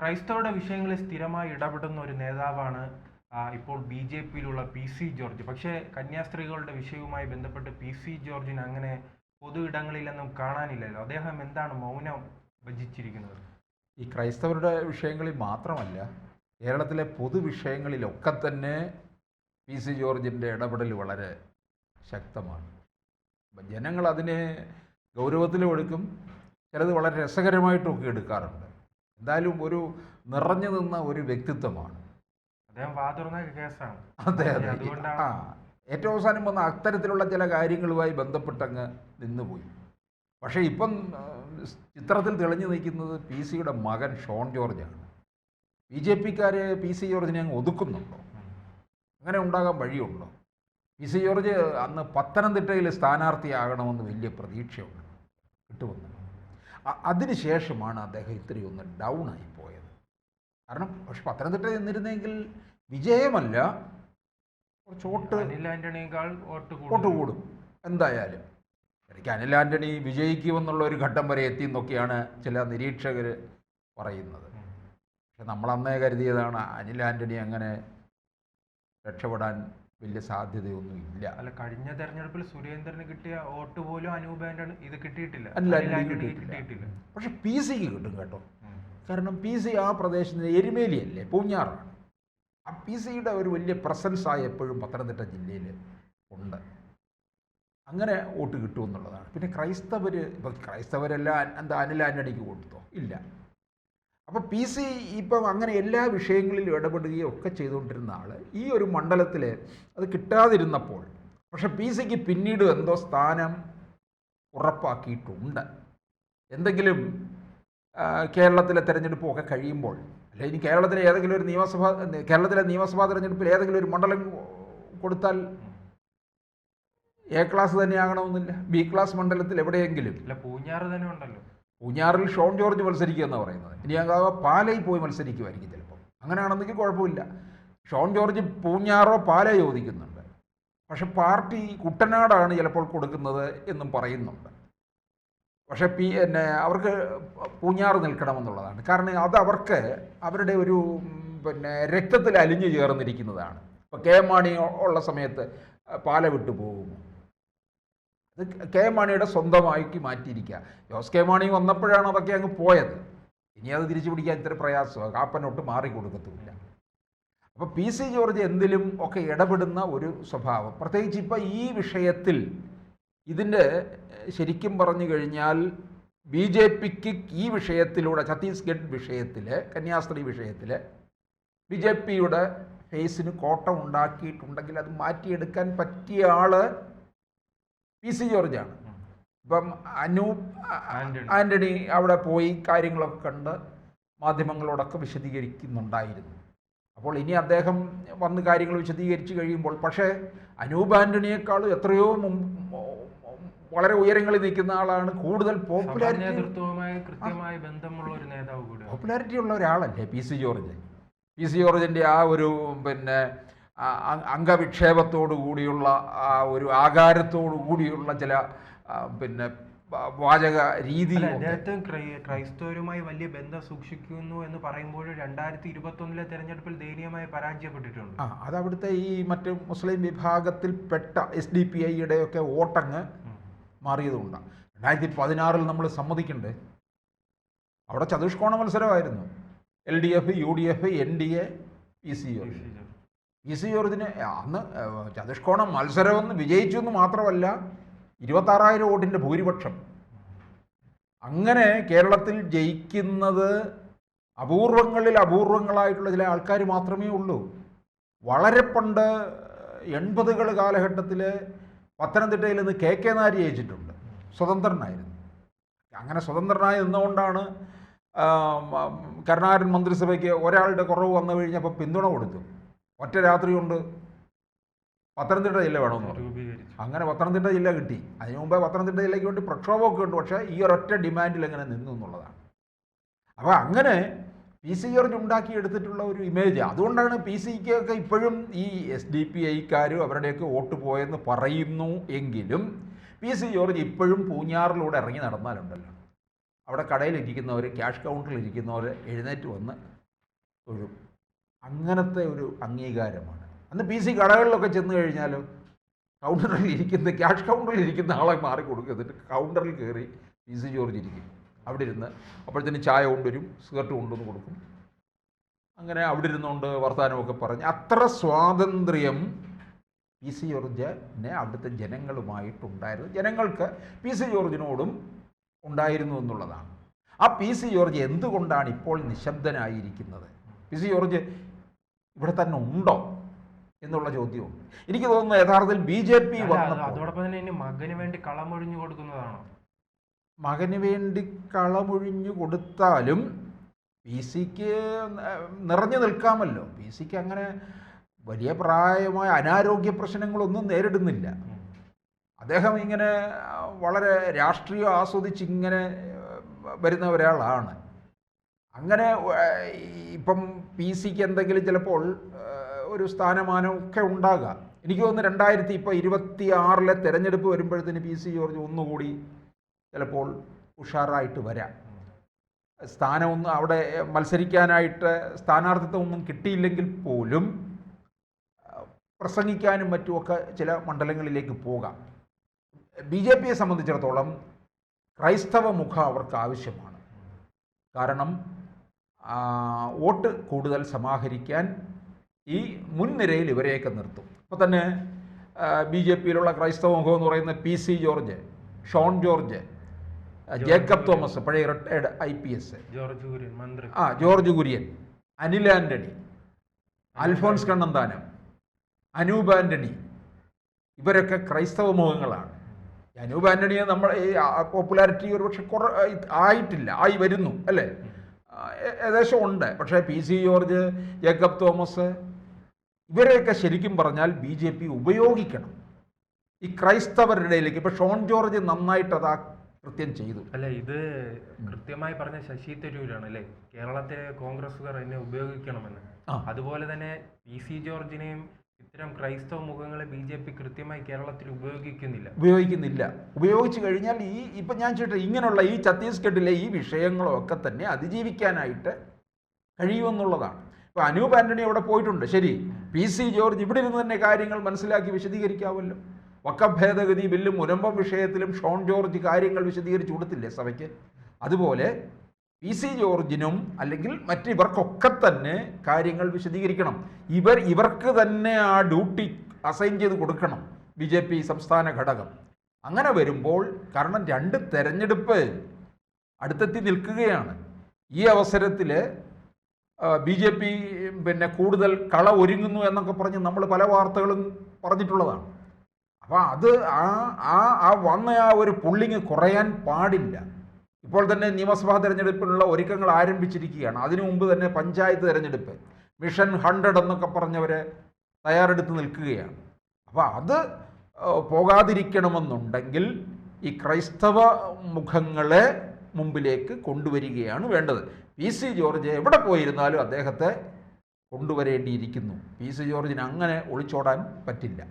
ക്രൈസ്തവരുടെ വിഷയങ്ങളിൽ സ്ഥിരമായി ഇടപെടുന്ന ഒരു നേതാവാണ് ഇപ്പോൾ ബി ജെ പിയിലുള്ള പി സി ജോർജ്. പക്ഷേ കന്യാസ്ത്രീകളുടെ വിഷയവുമായി ബന്ധപ്പെട്ട് പി സി ജോർജിന് അങ്ങനെ പൊതു ഇടങ്ങളിലൊന്നും കാണാനില്ലല്ലോ. അദ്ദേഹം എന്താണ് മൗനം ഭജിച്ചിരിക്കുന്നത്? ഈ ക്രൈസ്തവരുടെ വിഷയങ്ങളിൽ മാത്രമല്ല, കേരളത്തിലെ പൊതുവിഷയങ്ങളിലൊക്കെ തന്നെ പി സി ജോർജിൻ്റെ ഇടപെടൽ വളരെ ശക്തമാണ്. അപ്പം ജനങ്ങൾ അതിനെ ഗൗരവത്തിലും എടുക്കും, ചിലത് വളരെ രസകരമായിട്ടൊക്കെ എടുക്കാറുണ്ട്. എന്തായാലും ഒരു നിറഞ്ഞു നിന്ന ഒരു വ്യക്തിത്വമാണ് അദ്ദേഹം. വാതുറന്ന കേസാണ്. അതെ അതെ. ഏറ്റവും അവസാനം വന്ന അത്തരത്തിലുള്ള ചില കാര്യങ്ങളുമായി ബന്ധപ്പെട്ടങ്ങ് നിന്നുപോയി. പക്ഷേ ഇപ്പം ചിത്രത്തിൽ തെളിഞ്ഞു നിൽക്കുന്നത് പി സിയുടെ മകൻ ഷോൺ ജോർജാണ്. ബി ജെ പിക്കാർ പി സി ജോർജിനെ അങ്ങ് ഒതുക്കുന്നുണ്ടോ? അങ്ങനെ ഉണ്ടാകാൻ വഴിയുണ്ടോ? പി സി ജോർജ് അന്ന് പത്തനംതിട്ടയിൽ സ്ഥാനാർത്ഥിയാകണമെന്ന് വലിയ പ്രതീക്ഷയുണ്ട്, കിട്ടുമെന്ന്. അതിനുശേഷമാണ് അദ്ദേഹം ഇത്രയൊന്ന് ഡൗൺ ആയി പോയത്. കാരണം പക്ഷെ പത്തനംതിട്ടയിൽ നിന്നിരുന്നെങ്കിൽ വിജയമല്ല, കുറച്ച് വോട്ട് കൂടും എന്തായാലും. എനിക്ക് അനിൽ ആൻ്റണി വിജയിക്കുമെന്നുള്ള ഒരു ഘട്ടം വരെ എത്തി എന്നൊക്കെയാണ് ചില നിരീക്ഷകർ പറയുന്നത്. പക്ഷെ നമ്മളന്നേ കരുതിയതാണ് അനിൽ ആൻ്റണി അങ്ങനെ രക്ഷപ്പെടാൻ വലിയ സാധ്യതയൊന്നും ഇല്ല. അല്ല, കഴിഞ്ഞ തെരഞ്ഞെടുപ്പിൽ സുരേന്ദ്രന് കിട്ടിയ വോട്ട് പോലും അനൂപ് ആൻ്റണി ഇത് കിട്ടിയിട്ടില്ല. കിട്ടിയിട്ടില്ല. പക്ഷെ പി സിക്ക് കിട്ടും കേട്ടോ. കാരണം പി സി ആ പ്രദേശത്തിന് എരുമേലിയല്ലേ, പൂഞ്ഞാറാണ്. ആ പി സിയുടെ ഒരു വലിയ പ്രസൻസായി എപ്പോഴും പത്തനംതിട്ട ജില്ലയിൽ ഉണ്ട്. അങ്ങനെ വോട്ട് കിട്ടുമെന്നുള്ളതാണ്. പിന്നെ ക്രൈസ്തവരെല്ലാം എന്താ അനിൽ ആൻ്റണിക്ക് കൊടുത്തോ? ഇല്ല. അപ്പോൾ പി സി ഇപ്പം അങ്ങനെ എല്ലാ വിഷയങ്ങളിലും ഇടപെടുകയും ഒക്കെ ചെയ്തുകൊണ്ടിരുന്ന ആൾ ഈ ഒരു മണ്ഡലത്തിൽ അത് കിട്ടാതിരുന്നപ്പോൾ, പക്ഷെ പി സിക്ക് പിന്നീട് എന്തോ സ്ഥാനം ഉറപ്പാക്കിയിട്ടുണ്ട്. എന്തെങ്കിലും കേരളത്തിലെ തെരഞ്ഞെടുപ്പൊക്കെ കഴിയുമ്പോൾ, അല്ലെ ഇനി കേരളത്തിലെ നിയമസഭാ തെരഞ്ഞെടുപ്പിൽ ഏതെങ്കിലും ഒരു മണ്ഡലം കൊടുത്താൽ എ ക്ലാസ് തന്നെ ആകണമെന്നില്ല, ബി ക്ലാസ് മണ്ഡലത്തിൽ എവിടെയെങ്കിലും. പൂഞ്ഞാറ് തന്നെ ഉണ്ടല്ലോ. പൂഞ്ഞാറിൽ ഷോൺ ജോർജ് മത്സരിക്കുക എന്ന് പറയുന്നത്. ഇനി അങ്ങ് പാലയിൽ പോയി മത്സരിക്കുമായിരിക്കും ചിലപ്പോൾ. അങ്ങനെയാണെന്നെങ്കിൽ കുഴപ്പമില്ല. ഷോൺ ജോർജ് പൂഞ്ഞാറോ പാലയോ ചോദിക്കുന്നുണ്ട്. പക്ഷെ പാർട്ടി കുട്ടനാടാണ് ചിലപ്പോൾ കൊടുക്കുന്നത് എന്നും പറയുന്നുണ്ട്. പക്ഷെ അവർക്ക് പൂഞ്ഞാറ് നിൽക്കണമെന്നുള്ളതാണ്. കാരണം അത് അവർക്ക് അവരുടെ ഒരു രക്തത്തിൽ അലിഞ്ഞു ചേർന്നിരിക്കുന്നതാണ്. ഇപ്പോൾ കെ മാണി ഉള്ള സമയത്ത് പാല വിട്ടു പോകുമോ? അത് കെ മാണിയുടെ സ്വന്തമാക്കി മാറ്റിയിരിക്കുക. ജോസ് കെ മാണി വന്നപ്പോഴാണ് അതൊക്കെ അങ്ങ് പോയത്. ഇനി അത് തിരിച്ചു പിടിക്കാൻ ഇത്ര പ്രയാസമാണ്. കാപ്പനൊട്ട് മാറിക്കൊടുക്കത്തുമില്ല. അപ്പോൾ പി സി ജോർജ് എന്തിലും ഒക്കെ ഇടപെടുന്ന ഒരു സ്വഭാവം, പ്രത്യേകിച്ച് ഇപ്പം ഈ വിഷയത്തിൽ ഇതിൻ്റെ ശരിക്കും പറഞ്ഞു കഴിഞ്ഞാൽ ബി ജെ പിക്ക് ഈ വിഷയത്തിലൂടെ, ഛത്തീസ്ഗഡ് വിഷയത്തിൽ, കന്യാസ്ത്രീ വിഷയത്തിൽ ബി ജെ പിയുടെ ഫേസിന് കോട്ടം ഉണ്ടാക്കിയിട്ടുണ്ടെങ്കിൽ അത് മാറ്റിയെടുക്കാൻ പറ്റിയ ആൾ പി സി ജോർജാണ്. ഇപ്പം അനൂപ് ആൻ്റണി അവിടെ പോയി കാര്യങ്ങളൊക്കെ കണ്ട് മാധ്യമങ്ങളോടൊക്കെ വിശദീകരിക്കുന്നുണ്ടായിരുന്നു. അപ്പോൾ ഇനി അദ്ദേഹം വന്ന് കാര്യങ്ങൾ വിശദീകരിച്ച് കഴിയുമ്പോൾ, പക്ഷേ അനൂപ് ആൻ്റണിയേക്കാളും എത്രയോ വളരെ ഉയരങ്ങളിൽ നിൽക്കുന്ന ആളാണ്. കൂടുതൽ പോപ്പുലാരിറ്റി ഉള്ള ഒരാളല്ലേ P C George. P C ജോർജിൻ്റെ ആ ഒരു അംഗവിക്ഷേപത്തോടു കൂടിയുള്ള ആ ഒരു ആകാരത്തോടു കൂടിയുള്ള ചില വാചക രീതി, ക്രൈസ്തവരുമായി വലിയ ബന്ധം സൂക്ഷിക്കുന്നു എന്ന് പറയുമ്പോൾ 2021 തെരഞ്ഞെടുപ്പിൽ ദയനീയമായി പരാജയപ്പെട്ടിട്ടുണ്ട്. അത് അവിടുത്തെ ഈ മറ്റ് മുസ്ലിം വിഭാഗത്തിൽപ്പെട്ട SDPI ഒക്കെ വോട്ടങ്ങ് മാറിയതുകൊണ്ടാണ്. 2016 നമ്മൾ സമ്മതിക്കണ്ടേ, അവിടെ ചതുഷ്കോണ മത്സരമായിരുന്നു. LDF, UDF, NDA, P C ജോർജിന് അന്ന് ചതുഷ്കോണ മത്സരമെന്ന് വിജയിച്ചു എന്ന് മാത്രമല്ല 26,000 വോട്ടിൻ്റെ ഭൂരിപക്ഷം. അങ്ങനെ കേരളത്തിൽ ജയിക്കുന്നത് അപൂർവങ്ങളായിട്ടുള്ള ചില ആൾക്കാർ മാത്രമേ ഉള്ളൂ. വളരെ പണ്ട് 80കൾ കാലഘട്ടത്തിൽ പത്തനംതിട്ടയിൽ നിന്ന് KK നായർ ജയിച്ചിട്ടുണ്ട്, സ്വതന്ത്രനായിരുന്നു. അങ്ങനെ സ്വതന്ത്രനായി നിന്നുകൊണ്ടാണ് കരുണാകരൻ മന്ത്രിസഭയ്ക്ക് ഒരാളുടെ കുറവ് വന്നു കഴിഞ്ഞപ്പോൾ പിന്തുണ കൊടുത്തു. ഒറ്റ രാത്രി കൊണ്ട് പത്തനംതിട്ട ജില്ല വേണമെന്ന് പറഞ്ഞു. അങ്ങനെ പത്തനംതിട്ട ജില്ല കിട്ടി. അതിനു മുമ്പേ പത്തനംതിട്ട ജില്ലയ്ക്ക് വേണ്ടി പ്രക്ഷോഭമൊക്കെ ഉണ്ട്. പക്ഷേ ഈ ഒരൊറ്റ ഡിമാൻഡിൽ എങ്ങനെ നിന്നു എന്നുള്ളതാണ്. അപ്പോൾ അങ്ങനെ പി സി ജോർജ് ഉണ്ടാക്കിയെടുത്തിട്ടുള്ള ഒരു ഇമേജ്. അതുകൊണ്ടാണ് പി സിക്കൊക്കെ ഇപ്പോഴും ഈ SDPIക്കാരും അവരുടെയൊക്കെ വോട്ട് പോയെന്ന് പറയുന്നു എങ്കിലും പി സി ജോർജ് ഇപ്പോഴും പൂഞ്ഞാറിലൂടെ ഇറങ്ങി നടന്നാലുണ്ടല്ലോ, അവിടെ കടയിലിരിക്കുന്നവർ, ക്യാഷ് കൗണ്ടറിലിരിക്കുന്നവർ എഴുന്നേറ്റ് വന്ന് തൊഴും. അങ്ങനത്തെ ഒരു അംഗീകാരമാണ്. അന്ന് പി സി കടകളിലൊക്കെ ചെന്ന് കഴിഞ്ഞാൽ കൗണ്ടറിൽ ഇരിക്കുന്ന, ക്യാഷ് കൗണ്ടറിൽ ഇരിക്കുന്ന ആളെ മാറി കൊടുക്കും. എന്നിട്ട് കൗണ്ടറിൽ കയറി പി സി ജോർജ് ഇരിക്കും. അവിടെ ഇരുന്ന് അപ്പോഴത്തേന് ചായ കൊണ്ടുവരും, സിഗരറ്റ് കൊണ്ടുവന്ന് കൊടുക്കും. അങ്ങനെ അവിടെ ഇരുന്നുകൊണ്ട് വർത്തമാനമൊക്കെ പറഞ്ഞ് അത്ര സ്വാതന്ത്ര്യം പി സി ജോർജിനെ അവിടുത്തെ ജനങ്ങളുമായിട്ടുണ്ടായിരുന്നു. ജനങ്ങൾക്ക് പി സി ജോർജിനോടും ഉണ്ടായിരുന്നു എന്നുള്ളതാണ്. ആ പി സി ജോർജ് എന്തുകൊണ്ടാണ് ഇപ്പോൾ നിശബ്ദനായിരിക്കുന്നത്? പി സി ജോർജ് ഇവിടെ തന്നെ ഉണ്ടോ എന്നുള്ള ചോദ്യമുണ്ട്. എനിക്ക് തോന്നുന്നു യഥാർത്ഥത്തിൽ ബി ജെ പി അതോടൊപ്പം തന്നെ ഇനി മകന് വേണ്ടി കളമൊഴിഞ്ഞു കൊടുക്കുന്നതാണോ? മകന് വേണ്ടി കളമൊഴിഞ്ഞു കൊടുത്താലും പി സിക്ക് നിറഞ്ഞു നിൽക്കാമല്ലോ. പി സിക്ക് അങ്ങനെ വലിയ പ്രായമായ അനാരോഗ്യ പ്രശ്നങ്ങളൊന്നും നേരിടുന്നില്ല. അദ്ദേഹം ഇങ്ങനെ വളരെ രാഷ്ട്രീയം ആസ്വദിച്ച് ഇങ്ങനെ വരുന്ന ഒരാളാണ്. അങ്ങനെ ഇപ്പം പി സിക്ക് എന്തെങ്കിലും ചിലപ്പോൾ ഒരു സ്ഥാനമാനമൊക്കെ ഉണ്ടാകാം. എനിക്ക് തോന്നുന്നു 2026 തെരഞ്ഞെടുപ്പ് വരുമ്പോഴത്തേന് പി സി ജോർജ് ഒന്നുകൂടി ചിലപ്പോൾ ഉഷാറായിട്ട് വരാം. സ്ഥാനമൊന്നും അവിടെ മത്സരിക്കാനായിട്ട് സ്ഥാനാർത്ഥിത്വമൊന്നും കിട്ടിയില്ലെങ്കിൽ പോലും പ്രസംഗിക്കാനും മറ്റുമൊക്കെ ചില മണ്ഡലങ്ങളിലേക്ക് പോകാം. ബി ജെ പിയെ സംബന്ധിച്ചിടത്തോളം ക്രൈസ്തവ മുഖം അവർക്ക് ആവശ്യമാണ്. കാരണം വോട്ട് കൂടുതൽ സമാഹരിക്കാൻ ഈ മുൻനിരയിൽ ഇവരെയൊക്കെ നിർത്തും. അപ്പോൾ തന്നെ ബി ജെ പിയിലുള്ള ക്രൈസ്തവ മുഖം എന്ന് പറയുന്ന പി സി ജോർജ്, ഷോൺ ജോർജ്, ജേക്കബ് തോമസ് പഴയ റിട്ടയർഡ് IPS, ജോർജ് കുര്യൻ, അനിൽ ആന്റണി, അൽഫോൺസ് കണ്ണന്താനം, അനൂപ് ആന്റണി, ഇവരൊക്കെ ക്രൈസ്തവ മുഖങ്ങളാണ്. അനൂപ് ആന്റണിയെ നമ്മൾ ഈ പോപ്പുലാരിറ്റി ഒരുപക്ഷെ ആയിട്ടില്ല, ആയി വരുന്നു അല്ലേ, ഏകദേശം ഉണ്ട്. പക്ഷേ P C George, Jacob Thomas, ഇവരെയൊക്കെ ശരിക്കും പറഞ്ഞാൽ ബി ജെ പി ഉപയോഗിക്കണം ഈ ക്രൈസ്തവരുടെ ഇടയിലേക്ക്. ഇപ്പം ഷോൺ ജോർജ് നന്നായിട്ട് അത് കൃത്യം ചെയ്തു. അല്ല, ഇത് കൃത്യമായി പറഞ്ഞ ശശി തരൂരാണ് അല്ലേ, കേരളത്തിലെ കോൺഗ്രസ്സുകാർ എന്നെ ഉപയോഗിക്കണമെന്ന്. അതുപോലെ തന്നെ പി സി ജോർജിനെയും ഇത്തരം ക്രൈസ്തവ മുഖങ്ങളെ ബി ജെ പി കൃത്യമായി കേരളത്തിൽ ഉപയോഗിക്കുന്നില്ല. ഉപയോഗിച്ചു കഴിഞ്ഞാൽ ഇപ്പം ഞാൻ ചോദിച്ചത് ഇങ്ങനെയുള്ള ഈ ഛത്തീസ്ഗഡിലെ ഈ വിഷയങ്ങളൊക്കെ തന്നെ അതിജീവിക്കാനായിട്ട് കഴിയുമെന്നുള്ളതാണ്. ഇപ്പോൾ അനൂപ് ആന്റണി അവിടെ പോയിട്ടുണ്ട്, ശരി. പി സി ജോർജ് ഇവിടെ ഇരുന്ന് തന്നെ കാര്യങ്ങൾ മനസ്സിലാക്കി വിശദീകരിക്കാമല്ലോ. വഖഫ് ഭേദഗതി ബില്ലും മുനമ്പം വിഷയത്തിലും ഷോൺ ജോർജ് കാര്യങ്ങൾ വിശദീകരിച്ചു കൊടുത്തില്ലേ സഭയ്ക്ക്? അതുപോലെ പി സി ജോർജിനും അല്ലെങ്കിൽ മറ്റിവർക്കൊക്കെ തന്നെ കാര്യങ്ങൾ വിശദീകരിക്കണം. ഇവർക്ക് തന്നെ ആ ഡ്യൂട്ടി അസൈൻ ചെയ്ത് കൊടുക്കണം ബി ജെ പി സംസ്ഥാന ഘടകം. അങ്ങനെ വരുമ്പോൾ, കാരണം 2 തെരഞ്ഞെടുപ്പ് അടുത്തെത്തി നിൽക്കുകയാണ്, ഈ അവസരത്തിൽ ബി ജെ പി പിന്നെ കൂടുതൽ കള ഒരുങ്ങുന്നു എന്നൊക്കെ പറഞ്ഞ് നമ്മൾ പല വാർത്തകളും പറഞ്ഞിട്ടുള്ളതാണ്. അപ്പോൾ അത് ആ വന്ന ആ ഒരു പുള്ളിങ് കുറയാൻ പാടില്ല. ഇപ്പോൾ തന്നെ നിയമസഭാ തെരഞ്ഞെടുപ്പിനുള്ള ഒരുക്കങ്ങൾ ആരംഭിച്ചിരിക്കുകയാണ്. അതിനു മുമ്പ് തന്നെ പഞ്ചായത്ത് തെരഞ്ഞെടുപ്പ്, മിഷൻ 100 എന്നൊക്കെ പറഞ്ഞവരെ തയ്യാറെടുത്ത് നിൽക്കുകയാണ്. അപ്പോൾ അത് പോകാതിരിക്കണമെന്നുണ്ടെങ്കിൽ ഈ ക്രൈസ്തവ മുഖങ്ങളെ മുമ്പിലേക്ക് കൊണ്ടുവരികയാണ് വേണ്ടത്. പി സി ജോർജ് എവിടെ പോയിരുന്നാലും അദ്ദേഹത്തെ കൊണ്ടുവരേണ്ടിയിരിക്കുന്നു. പി സി ജോർജിന് അങ്ങനെ ഒളിച്ചോടാൻ പറ്റില്ല.